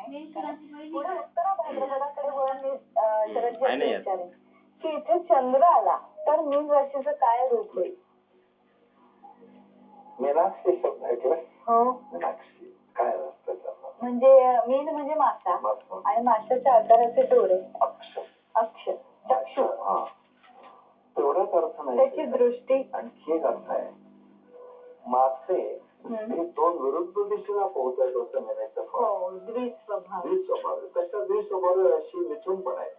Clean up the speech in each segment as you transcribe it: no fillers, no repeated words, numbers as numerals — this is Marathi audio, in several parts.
पुढे उत्तर भाद्रपदाकडे वळून शरद विचारेन की इथे चंद्र आला तर मीन राशीचं काय रूप होईल? मीनाक्षी शब्द ऐकलाय? हो. मीनाक्षी काय असतं? म्हणजे मीन म्हणजे मासा आणि माशाच्या आकाराचे डोळे. अक्ष चक्षु. हा तेवढाच अर्थ नाही, त्याची दृष्टी. आणखी एक अर्थ आहे. मासे हे दोन विरुद्ध दिशेला पोहतात असं म्हणायचं. हो, द्विस्वभाव. तशा द्विस्वभाव राशी मिथुन पण आहे,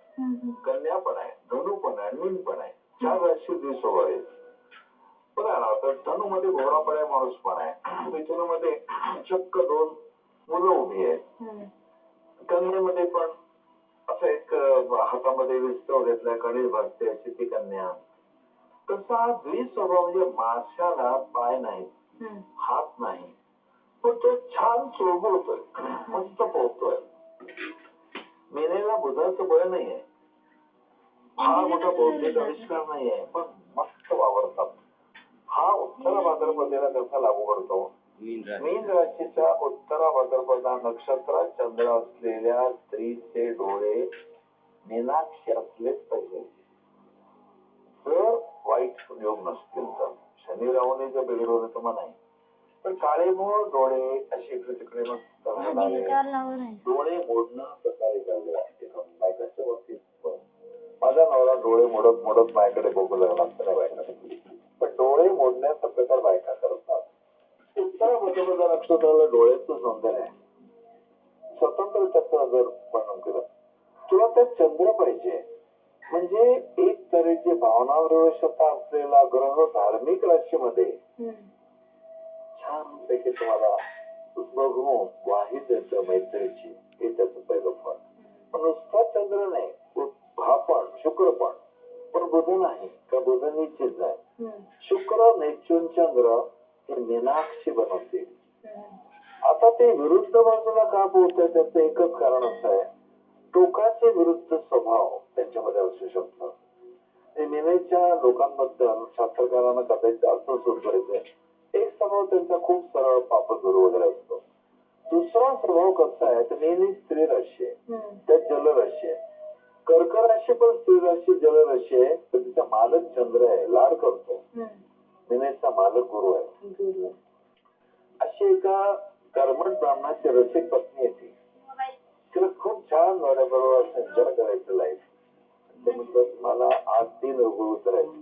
कन्या पण आहे, धनु पण आहे, मीन पण आहे. 4 राशी द्विस्वभाव आहेत. बघा ना, तर धनु मध्ये घोरापड्या माणूस पण आहे, मिथुन मध्ये चक्क 2 मुलं उभी आहेत, कन्येमध्ये पण असं एक हातामध्ये विस्तव घेतलाय, कणीस भाजते अशी ती कन्या. तसा द्विस्वभाव म्हणजे माशाला पाय नाही, हात नाही, पण तो छान चोळबोळतोय, मस्त पोहतोय. मेलेला बुधाचं बळ नाहीये, फार मोठा बौद्धिक आविष्कार नाहीये, पण मस्त वावरतात. हा उत्तर भाद्रपदाला कसा लागू पडतो? मीन राशीच्या उत्तर भाद्रपदा नक्षत्रात चंद्र असलेल्या स्त्रीचे डोळे मीनाक्षी असलेच पाहिजे. जर वाईट योग नसतील तर, शनी राहूने जर बिघडवलं तर नाही, पण काळेमोळ डोळे असे इकडे तिकडे मस्त राहणारे, डोळे मोडणं प्रकारे झाले असते बायकाच्या बाबतीत. माझा नवरा डोळे मोडत मोडत माझ्याकडे बघू लागला असताना बायकाकडे, पण डोळे मोडण्याचा प्रकार बायका करतात. उत्तर भाद्रपदा नक्षत्राला डोळ्याचं सौंदर्य आहे. स्वतंत्र चक्र जर वर्णन केलं किंवा त्यात चंद्र पाहिजे, म्हणजे एक तऱ्हेची भावना विवशता असलेला ग्रह धार्मिक राशीमध्ये छान पैकी तुम्हाला बघून वाही देतं मैत्रीची, हे त्याचं पहिलं फळ. पण नुसता चंद्र नाही, हा पण शुक्र पण बुध नाही का, बुध निश्चित आहे. शुक्र नेपच्यून चंद्र हे मीनाक्षी बनवते. आता ते विरुद्ध बाजूला का पोहोचतात त्याचं एकच कारण असं आहे, टोकाचे विरुद्ध स्वभाव त्यांच्यामध्ये असू शकतो. मीनेच्या लोकांबद्दल शास्त्रकारांना कदाचित असं सुचवायचंय, एक स्वभाव त्यांचा खूप सरळ पापगुरु वगैरे असतो. दुसरा स्वभाव कसा आहे, तर मीन स्त्री राशी आहे, त्यात जल राशी आहे. कर्क राशी पण स्त्री राशी जल राशी आहे, तर तिचा मालक चंद्र आहे, लाड करतो. मीनेचा मालक गुरु आहे. अशी एका कर्मठ ब्राह्मणाची रसिक पत्नी येते, तिला खूप छान बरोबर एन्जॉय करायचं लाईफ. मला आज 3 रघु उतरायचे,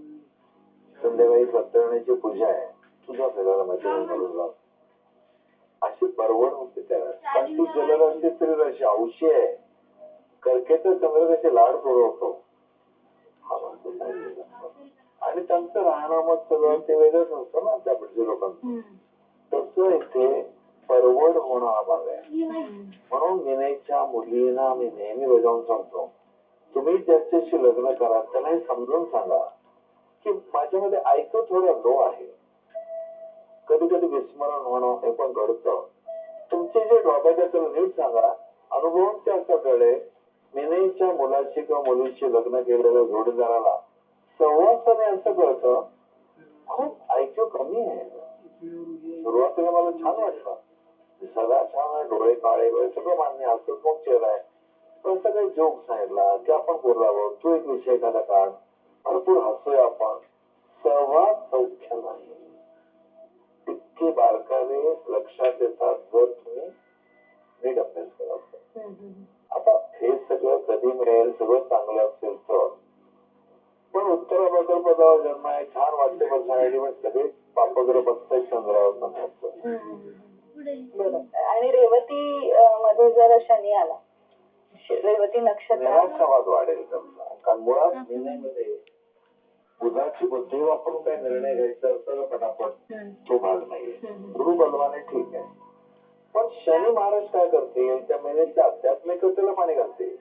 संध्याकाळी सत्यनारायणाची पूजा आहे, तुझा फिरायला मैत्रिणी अशी परवड होते त्याला. पण ती जलराशी स्त्री राशी औशी आहे, कर्केचा चंद्र कसे लाड पुरवतो आणि त्यांचं राहणं मग सगळं ते वेगळंच असतं ना त्या लोकांचं. तसं इथे परवड होणं हा भाग आहे. म्हणून मीनेच्या मुलींना मी नेहमी बजावून सांगतो, तुम्ही ज्याच्याशी लग्न करा त्याला हे समजून सांगा की माझ्यामध्ये ऐकू थोडं लो आहे, कधी कधी विस्मरण होणं हे पण घडतं. तुमचे जे ड्रॉबॅक आहे त्याला नीट सांगा. अनुभवांच्या असं कळले, मीनेच्या मुलाशी किंवा मुलीशी लग्न केलेल्या जोडीदाराला सहवासाने असं कळतं खूप ऐक्यू कमी आहे. सुरुवातीला मला छान वाटलं, सगळा छान, डोळे काळे वगैरे सगळं मान्य, हसत मग चेहरा आहे, पण सगळे जोक सांगितला की आपण बोलावं, तू एक विषय एखादा काढ, भरपूर हसूया आपण. सहवास सौख्य नाही, इतके बारकावे लक्षात येतात जर तुम्ही नीट अभ्यास केला. आता हे सगळं कधी मिळेल, सगळं चांगलं असेल तर. पण उत्तर भाद्रपदावर जन्म आहे, छान वाटते पर्सनॅलिटी, पण सगळे पापग्रह बसतात चंद्रावर सांगायचं. आणि रेवती मध्ये जर शनी आला, रेवती नक्षत्र वाढेल त्यांचा, कारण मुळात मीनेमध्ये बुधाची बुद्धी वापरून काही निर्णय घ्यायचा असतं पटापट, तो भाग नाहीये. गुरु बलवाने ठीक आहे, पण शनी महाराज काय करते, त्या मीनेच्या आध्यात्मिकतेला पाणी घालते.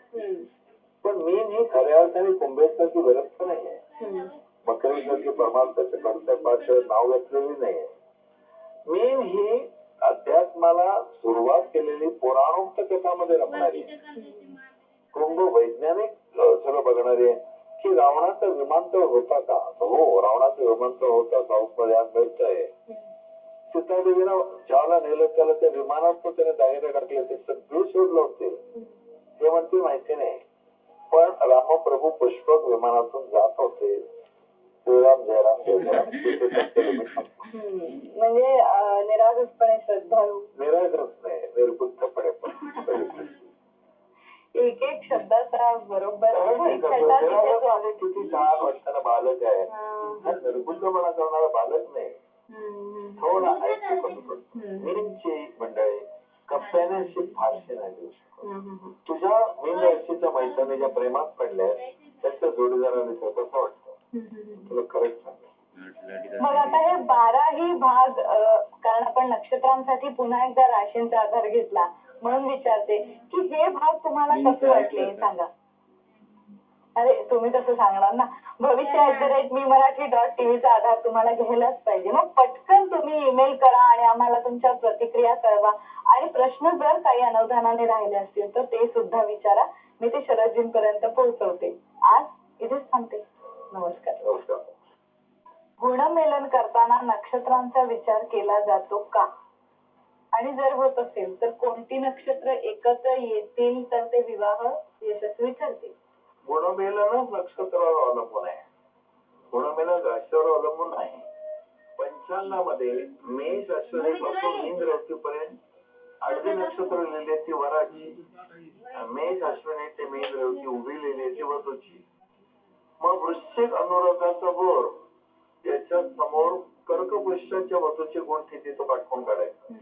पण मीन ही खऱ्या अर्थाने कुंभेसारखी विरक्त नाहीये, मकरेसारखी परमार्थाच्या कर्तव्याचं नाव घेतलेली नाहीये. मीन ही अध्यात्माला सुरुवात केलेली पुराणोक्त कथामध्ये रमणारी, कुंभ वैज्ञानिक सगळं बघणारी आहे की रावणाचं विमानतळ होता का. हो, रावणाचं विमानतळ होता, साऊथ मध्ये आज मिळतंय. सीतादेवीनं ज्याला नेलं त्याला त्या विमानात त्याने दागिने टाकले ते सगळे शोध लावते ते म्हणते माहिती नाही. पण रामप्रभू पुष्पक विमानातून जात होते. श्रीराम जयराम जयराम म्हणजे निरागसपणे श्रद्धाळू. निरागस नाही, निर्बुद्धपणे पण एक एक शब्दाचा बरोबर किती छान वाटताना बालक आहे. हा निर्बुद्धपणा करणारा बालक नाही. थोडा ऐकू कमी पडतो. मीनची मंडळी कंपॅनियनशिप फारशी नाही देऊ शकत. तुझ्या मीन राशीच्या मैत्रिणीच्या प्रेमात पडल्या त्यांच्या जोडीदाराने कसं वाटतं तुला करेक्ट सांग. मग आता हे 12ही भाग कारण आपण नक्षत्रांसाठी पुन्हा एकदा राशींचा आधार घेतला म्हणून विचारते की हे भाग तुम्हाला कसे वाटले सांगा. अरे तुम्ही कसं सांगणार ना. भविष्य@mimarathi.tv चा आधार तुम्हाला घ्यायलाच पाहिजे. मग पटकन तुम्ही ईमेल करा आणि आम्हाला तुमच्या प्रतिक्रिया कळवा आणि प्रश्न जर काही अनवधानाने राहिले असतील तर ते सुद्धा विचारा. मी ते शरदजींपर्यंत पोहोचवते. आज इथेच थांबते. नमस्कार. गुणमेलन करताना नक्षत्रांचा विचार केला जातो का आणि जर होत असेल तर कोणती नक्षत्र एकत्र येतील तर ते विवाह यशस्वी ठरतील. गुणमेलनच नक्षत्रावर अवलंबून आहे. गुणमेलन राशीवर अवलंबून नाही. पंचांगामध्ये मेष अश्विनी पासून मीन रेवतीपर्यंत 8 नक्षत्र लिहिली ती वराची. मेष अश्विनी ते मीन रेवती उभी लिहिली ती वधूची. मग वृश्चिक अनुराधाचा बोर याच्या समोर कर्क पुष्याच्या वधूचे गुण किती तो पाठवून काढायचा.